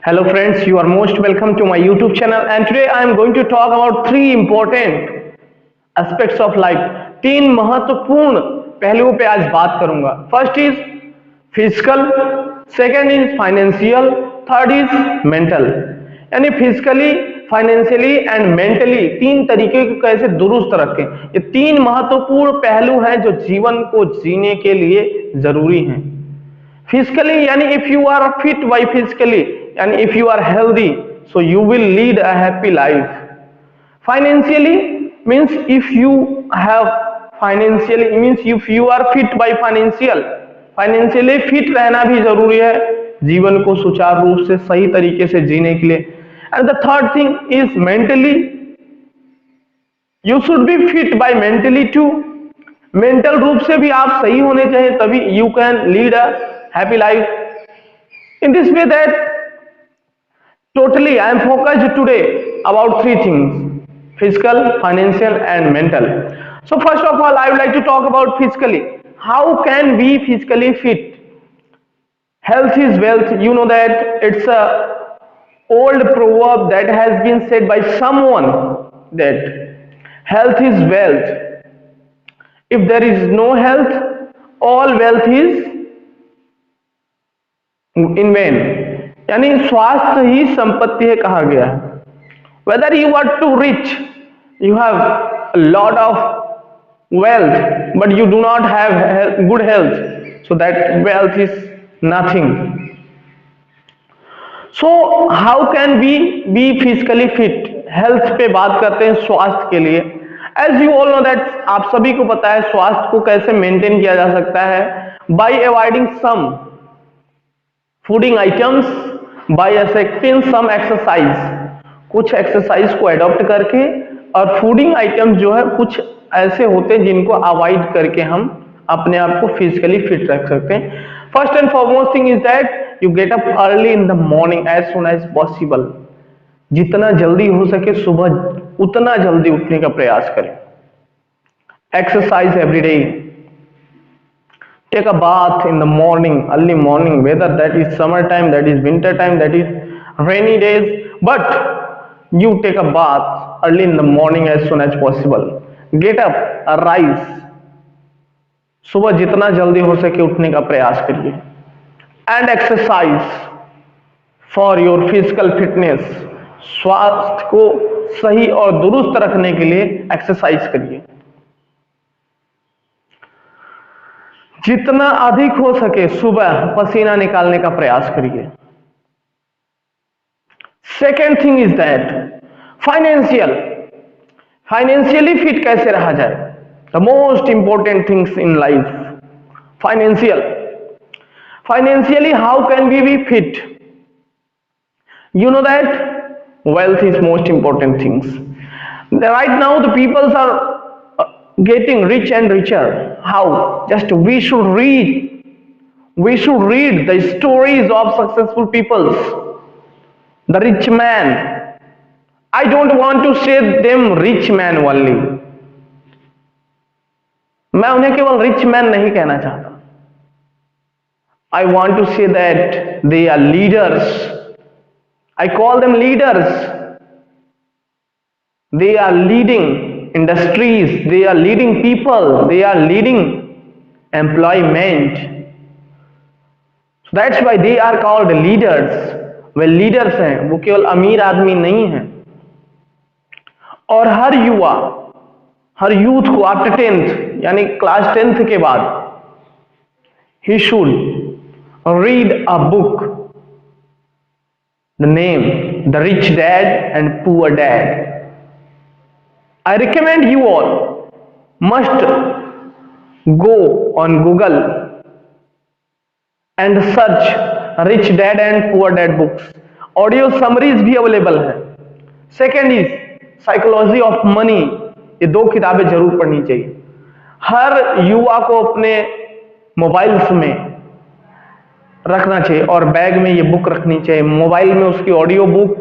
Hello friends, you are most welcome to my YouTube channel and today I am going to talk about three important aspects of life. तीन महत्वपूर्ण पहलुओं पे आज बात करूंगा. First is physical, second is financial, third is mental. यानी physically, financially and mentally तीन तरीके को कैसे दुरुस्त रखें. ये तीन महत्वपूर्ण पहलू हैं जो जीवन को जीने के लिए जरूरी हैं. फिजिकली यानी if you are fit by physically यानी if you are healthy so you will lead a happy life. Financially means if you have financially means if you are fit by financially fit रहना भी जरूरी है जीवन को सुचारू रूप से सही तरीके से जीने के लिए. And the third thing is mentally, you should be fit by mentally too. Mental रूप से भी आप सही होने चाहिए तभी you can lead a happy life. In this way that totally I am focused today about three things: physical, financial and mental. So first of all I would like to talk about physically. How can we physically fit? Health is wealth. You know that it's a old proverb that has been said by someone that health is wealth. If there is no health, all wealth is in vain. यानी स्वास्थ्य ही संपत्ति है कहा गया है. Whether you are too rich, you have lot of wealth but you do not have good health, so that wealth is nothing. So how can be be physically fit? Health पे बात करते हैं स्वास्थ्य के लिए. As you all know that आप सभी को पता है स्वास्थ्य को कैसे मेंटेन किया जा सकता है. By avoiding some fooding items, by excepting some exercise. कुछ एक्सरसाइज को एडॉप्ट करके, और फूडिंग आइटम्स जो है कुछ ऐसे होते हैं जिनको अवॉइड करके हम अपने आप को फिजिकली फिट रख सकते हैं. First and foremost thing is that you get up early in the morning as soon as possible. जितना जल्दी हो सके सुबह उतना जल्दी उठने का प्रयास करें. Exercise every day. Take a bath in the morning, early morning, whether that is summer time, that is winter time, that is rainy days, but you take a bath early in the morning as soon as possible. Get up, arise. सुबह जितना जल्दी हो सके उठने का प्रयास करिए. And exercise for your physical fitness. स्वास्थ्य को सही और दुरुस्त रखने के लिए एक्सरसाइज करिए. जितना अधिक हो सके सुबह पसीना निकालने का प्रयास करिए. Second thing is that financially fit कैसे रहा जाए. The most important things in life. Financially how can we be fit? You know that wealth is most important things. Right now the peoples are getting rich and richer. How? Just we should read the stories of successful peoples. The rich man, I don't want to say them rich man only. मैं उन्हें केवल rich man नहीं कहना चाहता. I want to say that they are leaders. I call them leaders. They are leading industries, they are leading people, they are leading employment. So that's why they are called leaders. Way leaders हैं, वो केवल अमीर आदमी नहीं हैं. और हर youth को after 10th यानी क्लास 10th के बाद he should read a book, the name The Rich Dad and Poor Dad. I recommend you all must go on Google and search Rich Dad and Poor Dad books. Audio summaries भी available है. Second is psychology of money. ये दो किताबें जरूर पढ़नी चाहिए. हर युवा को अपने मोबाइल्स में रखना चाहिए और बैग में ये बुक रखनी चाहिए. मोबाइल में उसकी audio book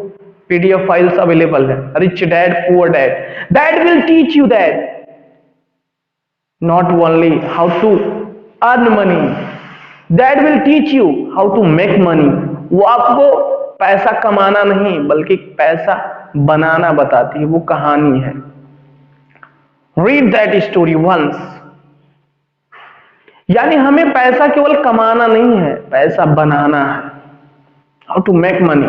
PDF files available है. Rich dad poor dad. That will teach you that not only how to earn money, that will teach you how to make money, वो आपको पैसा कमाना नहीं बल्कि पैसा बनाना बताती है, वो कहानी है। Read that story once. यानी हमें पैसा केवल कमाना नहीं है, पैसा बनाना है। How to make money.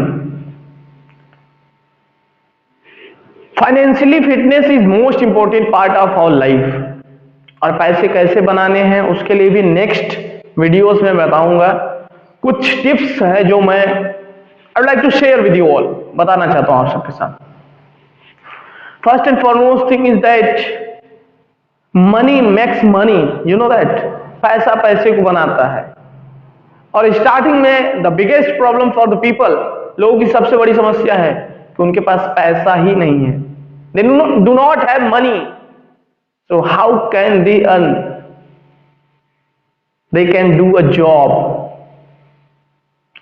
Financially fitness is most important part of our life. और पैसे कैसे बनाने हैं उसके लिए भी नेक्स्ट वीडियोस में बताऊंगा। कुछ टिप्स है जो मैं I would like to share with you all, बताना चाहता हूं आप सबके साथ। First and foremost thing is that money makes money, you know that. पैसा पैसे को बनाता है। और स्टार्टिंग में the biggest problem for the people, लोगों की सबसे बड़ी समस्या है कि उनके पास पैसा ही नहीं है। They do not have money, so how can they earn? They can do a job,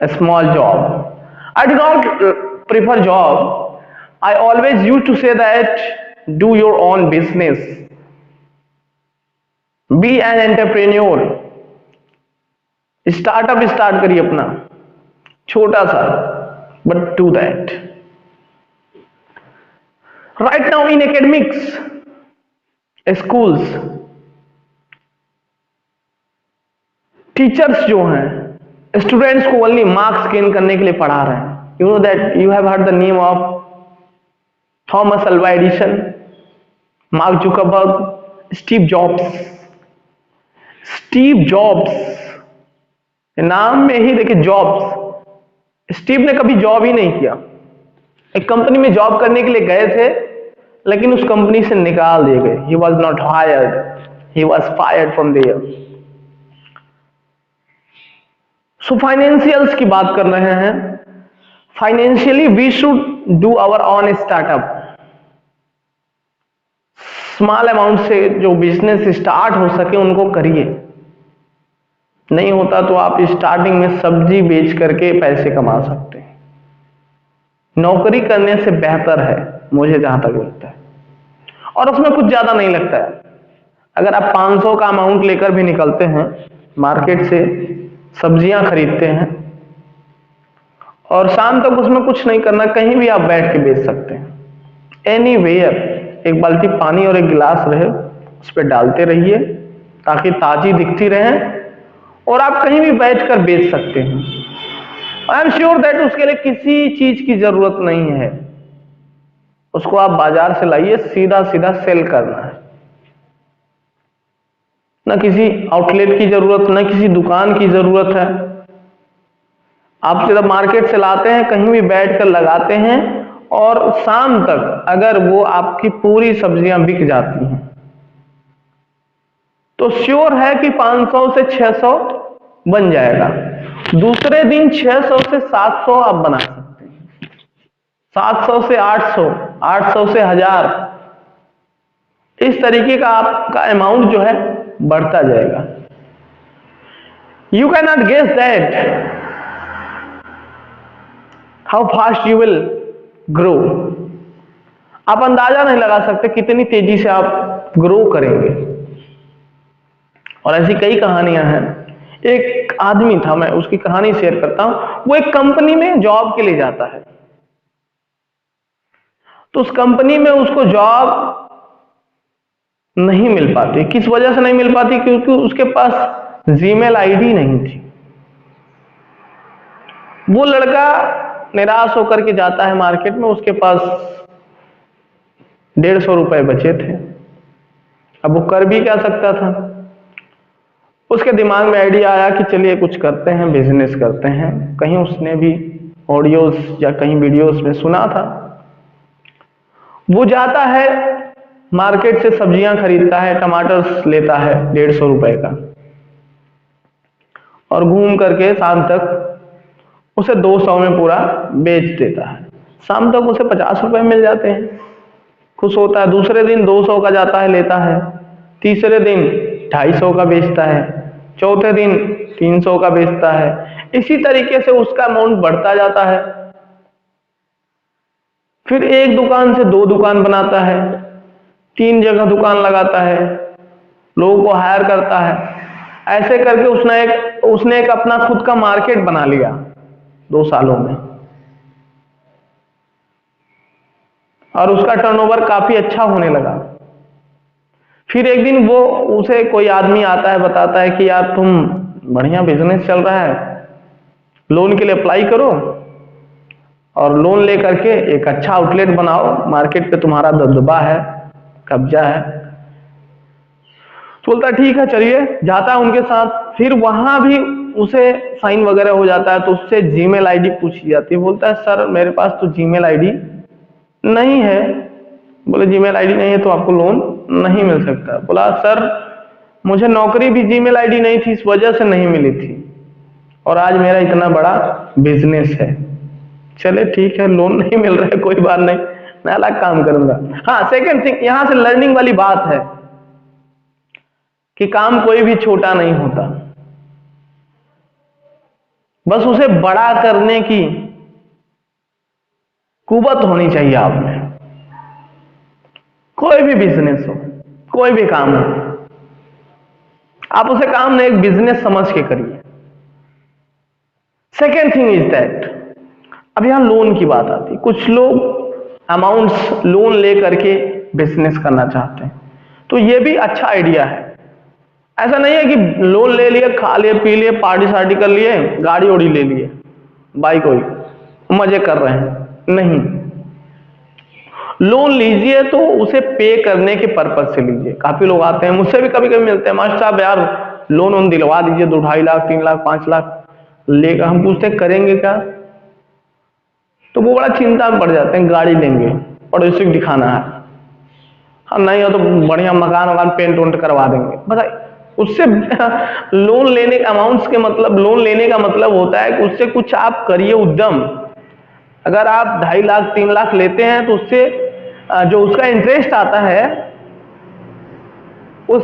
a small job. I do not prefer job. I always used to say that do your own business. Be an entrepreneur. Startup start करिए अपना, छोटा सा, but do that. Right now in academics, schools, teachers जो हैं students को only marks gain करने के लिए पढ़ा रहे हैं। You know that, you have heard the name of Thomas Alva Edison, mark Zuckerberg, Steve jobs. Steve jobs नाम में ही देखिए जॉब्स। स्टीव ने कभी जॉब ही नहीं किया। एक कंपनी में जॉब करने के लिए गए थे लेकिन उस कंपनी से निकाल दिए गए। He was not hired, he was fired from there. So financials की बात कर रहे हैं। Financially we should do our on startup. Small amount से जो बिजनेस स्टार्ट हो सके उनको करिए। नहीं होता तो आप स्टार्टिंग में सब्जी बेच करके पैसे कमा सकते हैं। नौकरी करने से बेहतर है मुझे जहां तक लगता है, और उसमें कुछ ज्यादा नहीं लगता है। अगर आप 500 का अमाउंट लेकर भी निकलते हैं मार्केट से, सब्जियां खरीदते हैं और शाम तक उसमें कुछ नहीं करना, कहीं भी आप बैठ के बेच सकते हैं। एनीवेयर, एक बाल्टी पानी और एक गिलास रहे उस पर डालते रहिए ताकि ताजी दिखती रहे, और आप कहीं भी बैठकर बेच सकते हैं। आई एम श्योर दैट उसके लिए किसी चीज की जरूरत नहीं है। उसको आप बाजार से लाइए, सीधा सीधा सेल करना है। ना किसी आउटलेट की जरूरत, ना किसी दुकान की जरूरत है। आप सीधा मार्केट से लाते हैं, कहीं भी बैठकर लगाते हैं, और शाम तक अगर वो आपकी पूरी सब्जियां बिक जाती हैं तो श्योर है कि 500 से 600 बन जाएगा। दूसरे दिन 600 से 700 आप बना सकते हैं, 700 से 800, 800 से 1000। इस तरीके का आपका अमाउंट जो है बढ़ता जाएगा। You can not guess that how fast you will grow. आप अंदाजा नहीं लगा सकते कितनी तेजी से आप ग्रो करेंगे। और ऐसी कई कहानियां हैं। एक आदमी था, मैं उसकी कहानी शेयर करता हूं। वो एक कंपनी में जॉब के लिए जाता है, तो उस कंपनी में उसको जॉब नहीं मिल पाती। किस वजह से नहीं मिल पाती? क्योंकि उसके पास जीमेल आईडी नहीं थी। वो लड़का निराश होकर के जाता है मार्केट में, उसके पास 150 रुपए बचे थे। अब वो कर भी क्या सकता था? उसके दिमाग में आइडिया आया कि चलिए कुछ करते हैं, बिजनेस करते हैं। कहीं उसने भी ऑडियोज या कहीं वीडियोस में सुना था। वो जाता है मार्केट से, सब्जियां खरीदता है, टमाटर लेता है 150 रुपए का, और घूम करके शाम तक उसे 200 में पूरा बेच देता है। शाम तक उसे 50 रुपए मिल जाते हैं, खुश होता है। दूसरे दिन 200 का जाता है, लेता है। तीसरे दिन 250 का बेचता है, चौथे दिन 300 का बेचता है। इसी तरीके से उसका अमाउंट बढ़ता जाता है। फिर एक दुकान से 2 दुकान बनाता है, 3 जगह दुकान लगाता है, लोगों को हायर करता है। ऐसे करके उसने एक अपना खुद का मार्केट बना लिया। 2 सालों में, और उसका टर्नओवर काफी अच्छा होने लगा। फिर एक दिन वो उसे कोई आदमी आता है, बताता है कि यार तुम बढ़िया बिजनेस चल रहा है, लोन के लिए अप्लाई करो और लोन लेकर के एक अच्छा आउटलेट बनाओ, मार्केट पे तुम्हारा दबदबा है, कब्जा है। तो बोलता है ठीक है चलिए, जाता है उनके साथ। फिर वहां भी उसे साइन वगैरह हो जाता है, तो उससे जीमेल आईडी पूछी जाती है। बोलता है सर मेरे पास तो जीमेल आईडी नहीं है। बोले जीमेल आईडी नहीं है तो आपको लोन नहीं मिल सकता। बोला सर मुझे नौकरी भी जीमेल आईडी नहीं थी, इस वजह से नहीं मिली थी, और आज मेरा इतना बड़ा बिजनेस है। चले ठीक है, लोन नहीं मिल रहा है, कोई बात नहीं, मैं अलग काम करूंगा। हाँ, सेकंड थिंग, यहां से लर्निंग वाली बात है कि काम कोई भी छोटा नहीं होता, बस उसे बड़ा करने की कुवत होनी चाहिए आप में। कोई भी बिजनेस हो, कोई भी काम हो, आप उसे काम नहीं, एक बिजनेस समझ के करिए। सेकेंड थिंग इज दैट, अब यहां लोन की बात आती है। कुछ लोग अमाउंट्स लोन लेकर के बिजनेस करना चाहते हैं, तो यह भी अच्छा आइडिया है। ऐसा नहीं है कि लोन ले लिए, खा लिए, पी लिए, पार्टी शार्टी कर लिए, गाड़ी ओड़ी ले लिए, बाइक वही मजे कर रहे हैं, नहीं। लोन लीजिए तो उसे पे करने के पर्पज से लीजिए। काफी लोग आते हैं, मुझसे भी कभी कभी मिलते हैं, मास्टर साहब यार लोन दिलवा दीजिए, 2-2.5 लाख, 3 लाख, 5 लाख लेकर। हम पूछते करेंगे क्या, तो वो बड़ा चिंता में पड़ जाते हैं। गाड़ी लेंगे, पड़ोसी को दिखाना है, हम नहीं हो तो बढ़िया मकान वकान पेंट वेंट करवा देंगे, बताइए। उससे लोन लेने का अमाउंट्स के मतलब, लोन लेने का मतलब होता है कि उससे कुछ आप करिए उद्यम। अगर आप 2.5 लाख 3 लाख लेते हैं तो उससे जो उसका इंटरेस्ट आता है, उस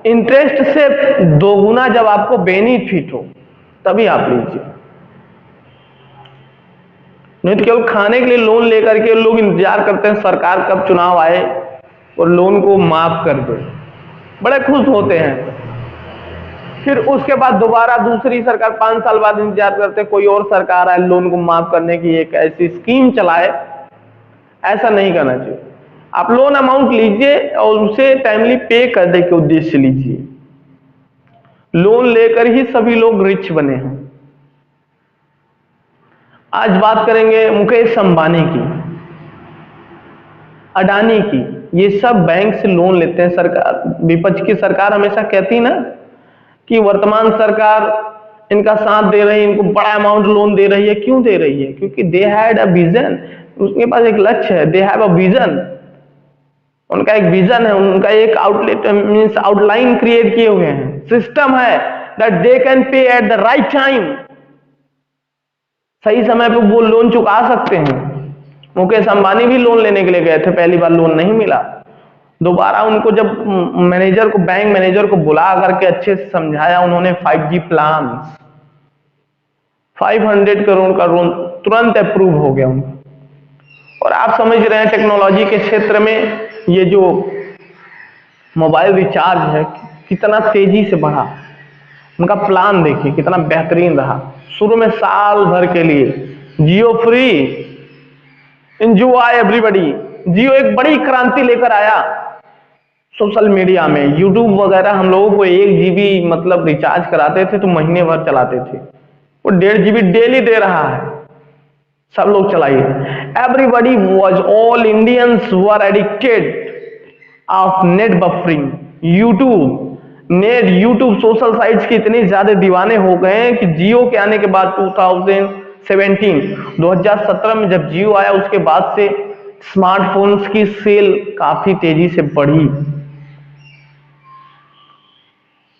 इंटरेस्ट से 2 गुना जब आपको बेनिफिट हो तभी आप लीजिए। नहीं तो केवल खाने के लिए लोन लेकर के लोग इंतजार करते हैं सरकार कब चुनाव आए और लोन को माफ कर दे, बड़े खुश होते हैं। फिर उसके बाद दोबारा दूसरी सरकार 5 साल बाद इंतजार करते हैं कोई और सरकार आए, लोन को माफ करने की एक ऐसी स्कीम चलाए। ऐसा नहीं करना चाहिए। आप लोन अमाउंट लीजिए और उसे टाइमली पे करने के उद्देश्य से लीजिए। लोन लेकर ही सभी लोग रिच बने हैं। आज बात करेंगे मुकेश अंबानी की, अडानी की। ये सब बैंक से लोन लेते हैं। सरकार, विपक्ष की सरकार हमेशा कहती ना कि वर्तमान सरकार इनका साथ दे रही है, इनको बड़ा अमाउंट लोन दे रही है। क्यों दे रही है? क्योंकि दे हैड अ विजन, उसके पास एक लक्ष्य है। दे हैव अ विजन, उनका एक विजन है, उनका एक आउटलेट मींस आउटलाइन क्रिएट किए हुए हैं, सिस्टम है that they can pay at the right time. सही समय पे वो लोन चुका सकते हैं। मुकेश अंबानी भी लोन लेने के लिए गए थे, पहली बार लोन नहीं मिला। दोबारा उनको जब मैनेजर को, बैंक मैनेजर को बुला करके अच्छे से समझाया, उन्होंने 5G प्लान, 500 करोड़ का लोन तुरंत अप्रूव हो गया उनका। और आप समझ रहे हैं टेक्नोलॉजी के क्षेत्र में ये जो मोबाइल रिचार्ज है कितना तेजी से बढ़ा। उनका प्लान देखिए कितना बेहतरीन रहा। शुरू में साल भर के लिए जियो फ्री, एंजॉय एवरीबॉडी। जियो एक बड़ी क्रांति लेकर आया सोशल मीडिया में। यूट्यूब वगैरह हम लोगों को 1 GB मतलब रिचार्ज कराते थे तो महीने भर चलाते थे, वो 1.5 GB डेली दे रहा है। सब लोग चलाइए। Everybody was, all Indians were addicted of net buffering. YouTube social sites के इतने ज्यादा दीवाने हो गए हैं कि जियो के आने के बाद 2017 में जब जियो आया उसके बाद से स्मार्टफोन्स की सेल काफी तेजी से बढ़ी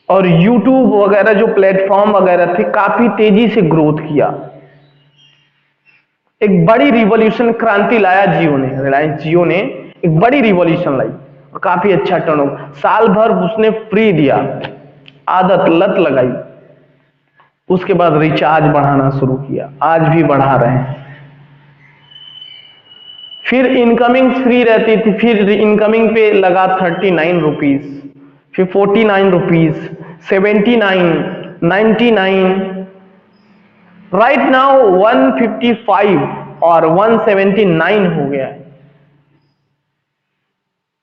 और यूट्यूब वगैरह जो प्लेटफॉर्म वगैरह थे काफी तेजी से ग्रोथ किया। एक बड़ी रिवॉल्यूशन, क्रांति लाया जियो ने, रिलायंस जियो ने एक बड़ी रिवॉल्यूशन लाई और काफी अच्छा टर्नओवर। साल भर उसने फ्री दिया, आदत लत लगाई, उसके बाद रिचार्ज बढ़ाना शुरू किया, आज भी बढ़ा रहे हैं। फिर इनकमिंग फ्री रहती थी, फिर इनकमिंग पे लगा 39 रुपीज, फिर 49 रुपीज, 79, 99, राइट नाउ 155 और 179 हो गया है,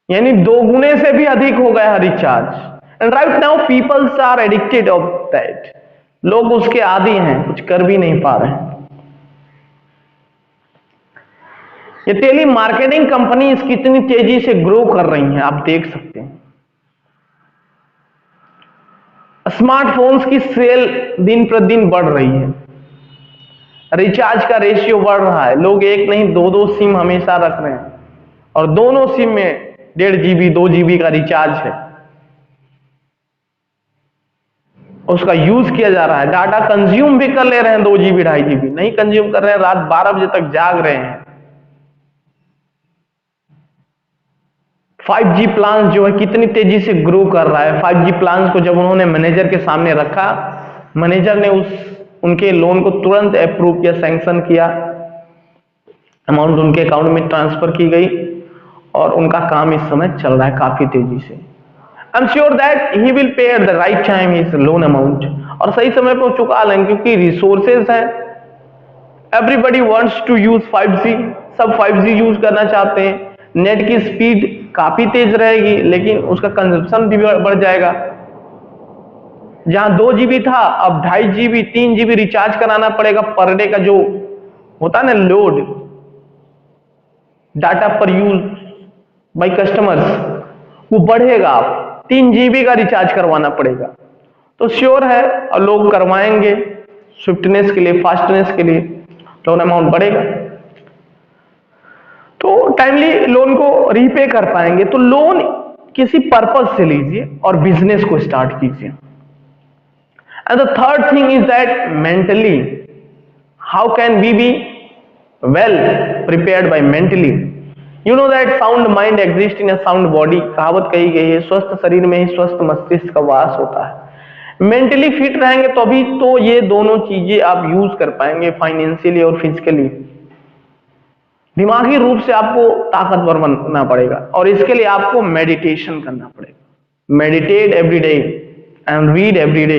यानी 2 गुने से भी अधिक हो गया है recharge. And right now peoples are addicted of that, लोग उसके आदी हैं, कुछ कर भी नहीं पा रहे हैं। ये टेली मार्केटिंग कंपनी कितनी तेजी से ग्रो कर रही हैं, आप देख सकते हैं। स्मार्टफोन्स की सेल दिन प्रतिदिन बढ़ रही है, रिचार्ज का रेशियो बढ़ रहा है, लोग एक नहीं 2-2 सिम हमेशा रख रहे हैं और दोनों सिम में 1.5 GB 2 GB का रिचार्ज है, उसका यूज किया जा रहा है। डाटा कंज्यूम भी कर ले रहे हैं, 2 GB 2.5 GB नहीं कंज्यूम कर रहे हैं, रात 12 बजे तक जाग रहे हैं। 5G प्लान जो है कितनी तेजी से ग्रो कर रहा है। 5G प्लान को जब उन्होंने मैनेजर के सामने रखा, मैनेजर ने उनके लोन को तुरंत अप्रूव किया, सैंक्शन किया, अमाउंट उनके अकाउंट में ट्रांसफर की गई और उनका काम इस समय चल रहा है काफी तेजी से। I am sure that he will pay at the right time his loan amount, और सही समय पर चुका लेंगे क्योंकि रिसोर्सेज है। Everybody wants to use 5G, सब 5G यूज करना चाहते हैं। नेट की स्पीड काफी तेज रहेगी लेकिन उसका कंजप्शन भी बढ़ जाएगा। जहां 2 GB था अब 2.5 GB 3 GB रिचार्ज कराना पड़ेगा पर डे का, जो होता है ना लोड, डाटा पर यूज बाय कस्टमर्स, वो बढ़ेगा। आप 3 GB का रिचार्ज करवाना पड़ेगा, तो श्योर है और लोग करवाएंगे स्विफ्टनेस के लिए, फास्टनेस के लिए, लोन अमाउंट बढ़ेगा तो टाइमली लोन को रीपे कर पाएंगे। तो लोन किसी पर्पस से लीजिए और बिजनेस को स्टार्ट कीजिए। And the third thing is that mentally, how can we be well prepared by mentally. You know that sound mind exist in a sound body, कहावत कही गई है, स्वस्थ शरीर में ही स्वस्थ मस्तिष्क का वास होता है। मेंटली फिट रहेंगे तो अभी तो ये दोनों चीजें आप यूज कर पाएंगे, फाइनेंशियली और फिजिकली। दिमागी रूप से आपको ताकतवर बनना पड़ेगा और इसके लिए आपको मेडिटेशन करना पड़ेगा। Meditate every day and read every day.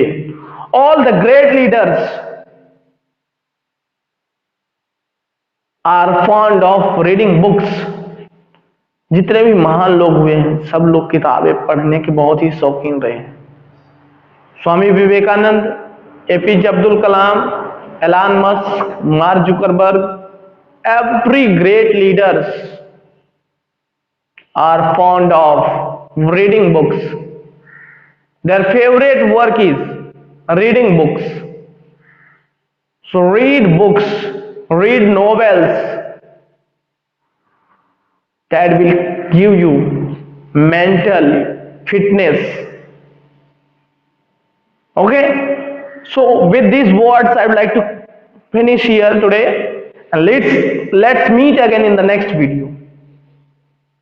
All the great leaders are fond of reading books. जितने भी महान लोग हुए हैं सब लोग किताबें पढ़ने के बहुत ही शौकीन रहे हैं। Swami Vivekananda, APJ Abdul Kalam, Elon Musk, Mark Zuckerberg, every great leaders are fond of reading books. Their favorite work is reading books. So read books, read novels that will give you mental fitness. Okay, so with these words I would like to finish here today, and let's meet again in the next video.